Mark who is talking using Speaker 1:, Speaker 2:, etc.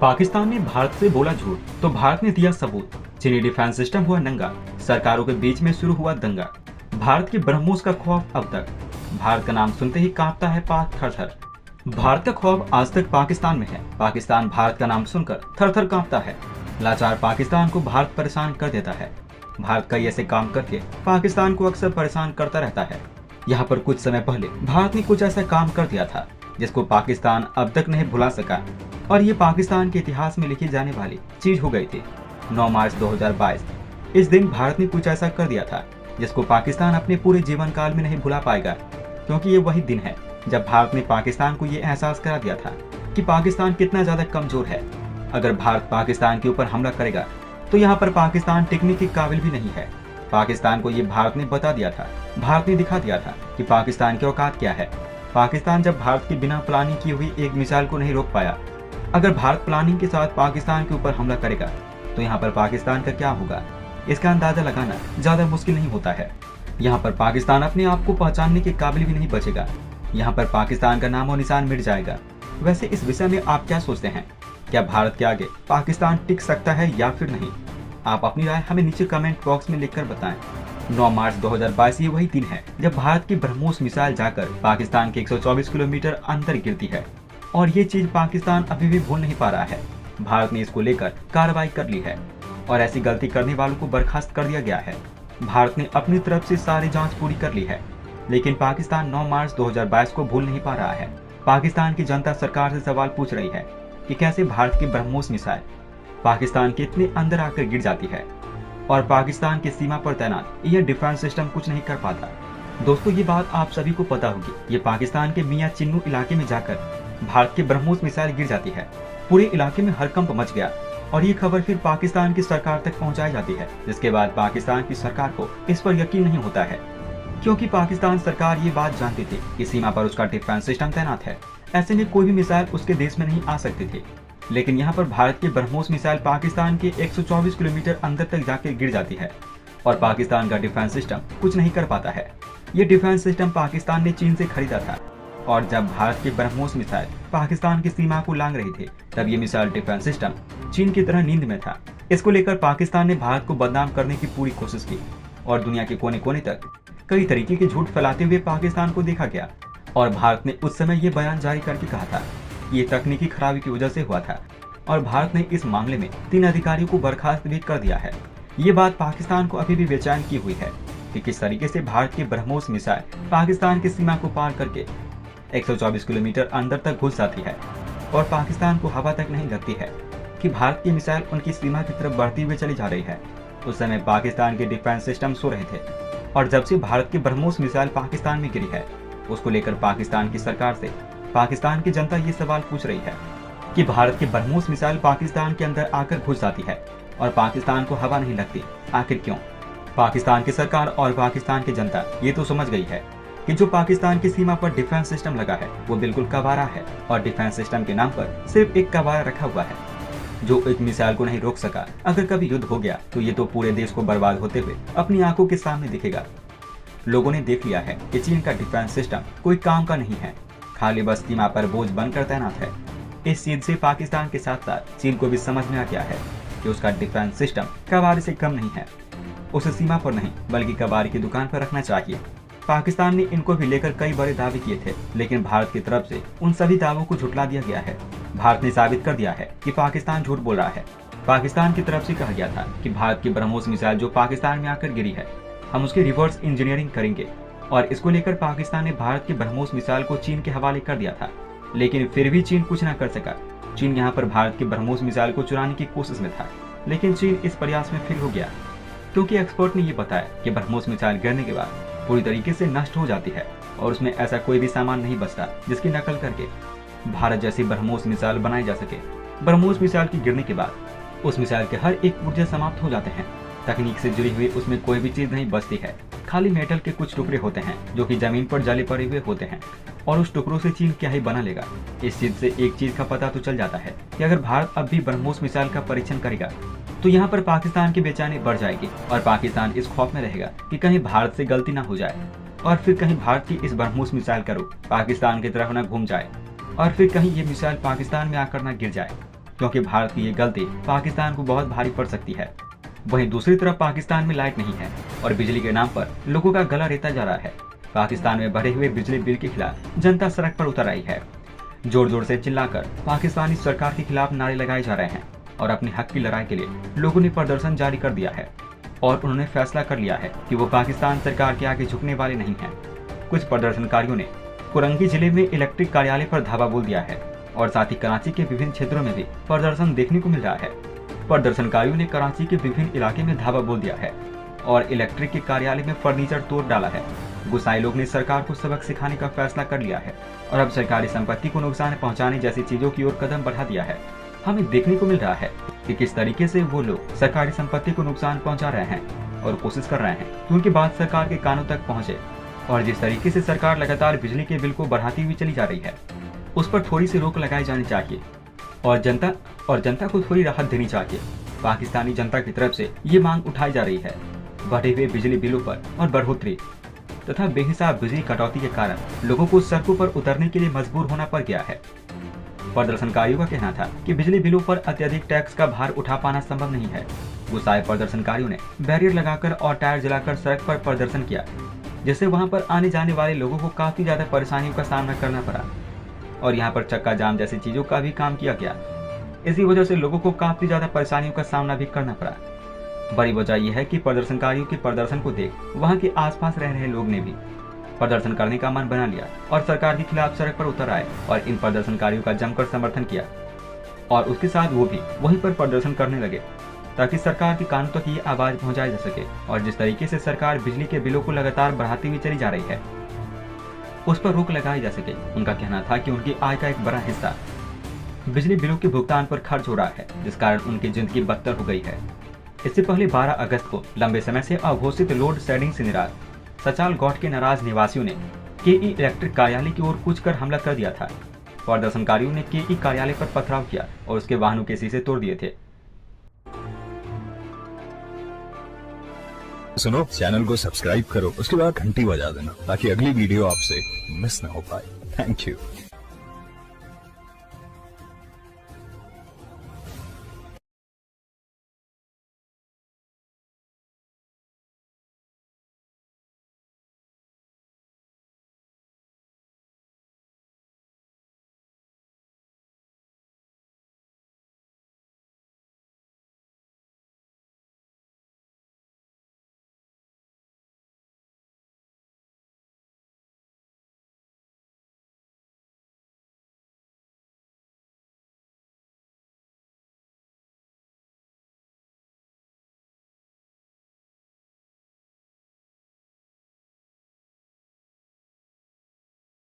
Speaker 1: पाकिस्तान ने भारत से बोला झूठ तो भारत ने दिया सबूत। चीनी डिफेंस सिस्टम हुआ नंगा, सरकारों के बीच में शुरू हुआ दंगा। भारत के ब्रह्मोस का खौफ अब तक, भारत का नाम सुनते ही कांपता है पाक थर थर। भारत का खौफ आज तक पाकिस्तान में है, पाकिस्तान भारत का नाम सुनकर थर थर कांपता है। लाचार पाकिस्तान को भारत परेशान कर देता है। भारत कई ऐसे काम करके पाकिस्तान को अक्सर परेशान करता रहता है। यहाँ पर कुछ समय पहले भारत ने कुछ ऐसा काम कर दिया था जिसको पाकिस्तान अब तक नहीं भुला सका, और ये पाकिस्तान के इतिहास में लिखी जाने वाली चीज हो गई थी। 9 मार्च 2022 इस दिन भारत ने कुछ ऐसा कर दिया था जिसको पाकिस्तान अपने पूरे जीवन काल में नहीं भुला पाएगा, क्योंकि ये वही दिन है जब भारत ने पाकिस्तान को ये एहसास करा दिया था कि पाकिस्तान कितना ज्यादा कमजोर है। अगर भारत पाकिस्तान के ऊपर हमला करेगा तो यहाँ पर पाकिस्तान टिकने के काबिल भी नहीं है। पाकिस्तान को ये भारत ने बता दिया था, भारत ने दिखा दिया था कि पाकिस्तान की औकात क्या है। पाकिस्तान जब भारत की बिना प्लानिंग की हुई एक मिसाइल को नहीं रोक पाया, अगर भारत प्लानिंग के साथ पाकिस्तान के ऊपर हमला करेगा तो यहाँ पर पाकिस्तान का क्या होगा, इसका अंदाजा लगाना ज्यादा मुश्किल नहीं होता है। यहाँ पर पाकिस्तान अपने आप को पहचानने के काबिल भी नहीं बचेगा। यहाँ पर पाकिस्तान का नामो निशान मिट जाएगा। वैसे इस विषय में आप क्या सोचते हैं? क्या भारत के आगे पाकिस्तान टिक सकता है या फिर नहीं? आप अपनी राय हमें नीचे कमेंट बॉक्स में लिखकर बताएं। 9 मार्च 2022 ये वही दिन है जब भारत की ब्रह्मोस मिसाइल जाकर पाकिस्तान के 124 किलोमीटर अंदर गिरती है, और ये चीज पाकिस्तान अभी भी भूल नहीं पा रहा है। भारत ने इसको लेकर कार्रवाई कर ली है और ऐसी गलती करने वालों को बर्खास्त कर दिया गया है। भारत ने अपनी तरफ से सारी जांच पूरी कर ली है, लेकिन पाकिस्तान 9 मार्च 2022 को भूल नहीं पा रहा है। पाकिस्तान की जनता सरकार से सवाल पूछ रही है कि कैसे भारत की ब्रह्मोस मिसाइल पाकिस्तान के इतने अंदर आकर गिर जाती है और पाकिस्तान की सीमा पर तैनात यह डिफेंस सिस्टम कुछ नहीं कर पाता। दोस्तों, ये बात आप सभी को पता होगी। ये पाकिस्तान के मियां चिन्नू इलाके में जाकर भारत की ब्रह्मोस मिसाइल गिर जाती है। पूरे इलाके में हड़कंप मच गया और ये खबर फिर पाकिस्तान की सरकार तक पहुंचाई जाती है, जिसके बाद पाकिस्तान की सरकार को इस पर यकीन नहीं होता है, क्योंकि पाकिस्तान सरकार ये बात जानती थी कि सीमा पर उसका डिफेंस सिस्टम तैनात है। ऐसे में कोई भी मिसाइल उसके देश में नहीं आ सकती थी। लेकिन यहाँ पर भारत की ब्रह्मोस मिसाइल पाकिस्तान के 124 किलोमीटर अंदर तक जाकर गिर जाती है और पाकिस्तान का डिफेंस सिस्टम कुछ नहीं कर पाता है। ये डिफेंस सिस्टम पाकिस्तान ने चीन से खरीदा था, और जब भारत की ब्रह्मोस मिसाइल पाकिस्तान की सीमा को लांघ रही थी, तब ये मिसाइल डिफेंस सिस्टम चीन की तरह नींद में था। इसको लेकर पाकिस्तान ने भारत को बदनाम करने की पूरी कोशिश की और दुनिया के कोने कोने तक कई तरीके के झूठ फैलाते हुए पाकिस्तान को देखा गया। और भारत ने उस समय ये बयान जारी करके कहा था ये तकनीकी खराबी की वजह से हुआ था, और भारत ने इस मामले में 3 अधिकारियों को बर्खास्त भी कर दिया है। ये बात पाकिस्तान को अभी भी बेचैन की हुई है कि किस तरीके से भारत की ब्रह्मोस मिसाइल पाकिस्तान की सीमा को पार करके 124 किलोमीटर अंदर तक घुस जाती है और पाकिस्तान को हवा तक नहीं लगती है कि भारत की मिसाइल उनकी सीमा की तरफ बढ़ती हुई चली जा रही है। उस समय पाकिस्तान के डिफेंस सिस्टम सो रहे थे, और जब से भारत की ब्रह्मोस मिसाइल पाकिस्तान में गिरी है, उसको लेकर पाकिस्तान की सरकार से पाकिस्तान की जनता ये सवाल पूछ रही है कि भारत की ब्रह्मोस मिसाइल पाकिस्तान के अंदर आकर घुस जाती है और पाकिस्तान को हवा नहीं लगती, आखिर क्यों? पाकिस्तान की सरकार और पाकिस्तान की जनता ये तो समझ गई है कि जो पाकिस्तान की सीमा पर डिफेंस सिस्टम लगा है वो बिल्कुल कबाड़ा है, और डिफेंस सिस्टम के नाम पर सिर्फ एक कबाड़ा रखा हुआ है जो एक मिसाइल को नहीं रोक सका। अगर कभी युद्ध हो गया तो ये तो पूरे देश को बर्बाद होते हुए अपनी आंखों के सामने दिखेगा। लोगों ने देख लिया है कि चीन का डिफेंस सिस्टम कोई काम का नहीं है, खाली बस सीमा पर बोझ बनकर तैनात है। इस चीज से पाकिस्तान के साथ साथ चीन को भी समझ में आ गया है कि उसका डिफेंस सिस्टम कबाड़े से कम नहीं है। उसे सीमा पर नहीं बल्कि कबाड़ी की दुकान पर रखना चाहिए। पाकिस्तान ने इनको भी लेकर कई बड़े दावे किए थे, लेकिन भारत की तरफ से उन सभी दावों को झुठला दिया गया है। भारत ने साबित कर दिया है कि पाकिस्तान झूठ बोल रहा है। पाकिस्तान की तरफ से कहा गया था कि भारत की ब्रह्मोस मिसाइल जो पाकिस्तान में आकर गिरी है, हम उसकी रिवर्स इंजीनियरिंग करेंगे, और इसको लेकर पाकिस्तान ने भारत की ब्रह्मोस मिसाइल को चीन के हवाले कर दिया था। लेकिन फिर भी चीन कुछ न कर सका। चीन यहाँ पर भारत की ब्रह्मोस मिसाइल को चुराने की कोशिश में था, लेकिन चीन इस प्रयास में फेल हो गया, क्योंकि एक्सपर्ट ने ये बताया कि ब्रह्मोस मिसाइल गिरने के बाद पूरी तरीके से नष्ट हो जाती है और उसमें ऐसा कोई भी सामान नहीं बचता जिसकी नकल करके भारत जैसी ब्रह्मोस मिसाइल बनाई जा सके। ब्रह्मोस मिसाइल के गिरने के बाद उस मिसाइल के हर एक पुर्जे समाप्त हो जाते हैं। तकनीक से जुड़ी हुई उसमें कोई भी चीज नहीं बचती है, खाली मेटल के कुछ टुकड़े होते हैं जो कि जमीन पर जले पड़े हुए होते हैं, और उस टुकड़ों से चीन क्या ही बना लेगा। इस चीज से एक चीज का पता तो चल जाता है कि अगर भारत अब भी ब्रह्मोस मिसाइल का परीक्षण करेगा तो यहाँ पर पाकिस्तान की बेचैनी बढ़ जाएगी, और पाकिस्तान इस खौफ में रहेगा कि कहीं भारत से गलती ना हो जाए, और फिर कहीं भारत की इस ब्रह्मोस मिसाइल का रुख पाकिस्तान की तरफ न घूम जाए, और फिर कहीं ये मिसाइल पाकिस्तान में आकर न गिर जाए। क्योंकि भारत की ये गलती पाकिस्तान को बहुत भारी पड़ सकती है। वहीं दूसरी तरफ पाकिस्तान में लाइट नहीं है और बिजली के नाम पर लोगों का गला रेता जा रहा है। पाकिस्तान में बढ़े हुए बिजली बिल के खिलाफ जनता सड़क पर उतर आई है। जोर जोर से चिल्लाकर पाकिस्तानी सरकार के खिलाफ नारे लगाए जा रहे हैं और अपने हक की लड़ाई के लिए लोगों ने प्रदर्शन जारी कर दिया है और उन्होंने फैसला कर लिया है कि वो पाकिस्तान सरकार के आगे झुकने वाले नहीं हैं। कुछ प्रदर्शनकारियों ने कुरंगी जिले में इलेक्ट्रिक कार्यालय पर धावा बोल दिया है और साथ ही कराची के विभिन्न क्षेत्रों में भी प्रदर्शन देखने को मिल रहा है। प्रदर्शनकारियों ने कराची के विभिन्न इलाके में धावा बोल दिया है और इलेक्ट्रिक के कार्यालय में फर्नीचर तोड़ डाला है। गुस्साए लोग ने सरकार को सबक सिखाने का फैसला कर लिया है और अब सरकारी संपत्ति को नुकसान पहुंचाने जैसी चीजों की ओर कदम बढ़ा दिया है। हमें देखने को मिल रहा है कि किस तरीके से वो लोग सरकारी संपत्ति को नुकसान पहुंचा रहे हैं और कोशिश कर रहे हैं कि उनकी बात सरकार के कानों तक पहुंचे। और जिस तरीके से सरकार लगातार बिजली के बिल को बढ़ाती हुई चली जा रही है, उस पर थोड़ी सी रोक लगाई जानी चाहिए और जनता को थोड़ी राहत देनी चाहिए। पाकिस्तानी जनता की तरफ से ये मांग उठाई जा रही है। बढ़े हुए बिजली बिलों पर और बढ़ोतरी तथा बेहिसाब बिजली कटौती के कारण लोगों को सड़कों पर उतरने के लिए मजबूर होना पड़ गया है। प्रदर्शनकारियों का कहना था कि बिजली बिलों पर अत्यधिक टैक्स का भार उठा पाना संभव नहीं है। गुस्साए प्रदर्शनकारियों ने बैरियर लगाकर और टायर जलाकर सड़क पर प्रदर्शन किया, जिससे वहां पर आने जाने वाले लोगों को काफी ज्यादा परेशानियों का सामना करना पड़ा और यहाँ पर चक्का जाम जैसी चीजों का भी काम किया गया। इसी वजह से लोगों को काफी ज्यादा परेशानियों का सामना भी करना पड़ा। बड़ी वजह यह है कि प्रदर्शनकारियों के प्रदर्शन को देख वहां के आसपास रह रहे लोग ने भी प्रदर्शन करने का मन बना लिया और सरकार के खिलाफ सड़क पर उतर आए और इन प्रदर्शनकारियों का जमकर समर्थन किया और उसके साथ वो भी वहीं पर प्रदर्शन करने लगे ताकि सरकार के कानों तक ये आवाज पहुंचाई जा सके। और जिस तरीके से सरकार बिजली के बिलों को लगातार बढ़ाती हुई चली जा रही है, उस पर रोक लगाई जा सके। उनका कहना था कि उनकी आय का एक बड़ा हिस्सा बिजली बिलों के भुगतान पर खर्च हो रहा है, जिस कारण उनकी जिंदगी बदतर हो गई है। इससे पहले 12 अगस्त को लंबे समय से अघोषित लोड शेडिंग से निराश सचाल गौट के नाराज निवासियों ने केई इलेक्ट्रिक कार्यालय की ओर कूच कर हमला कर दिया था। प्रदर्शनकारियों ने केई कार्यालय पर पथराव किया और उसके वाहनों के शीशे तोड़ दिए थे।
Speaker 2: सुनो, चैनल को सब्सक्राइब करो, उसके बाद घंटी बजा देना ताकि अगली वीडियो आपसे मिस ना हो पाए। Thank you.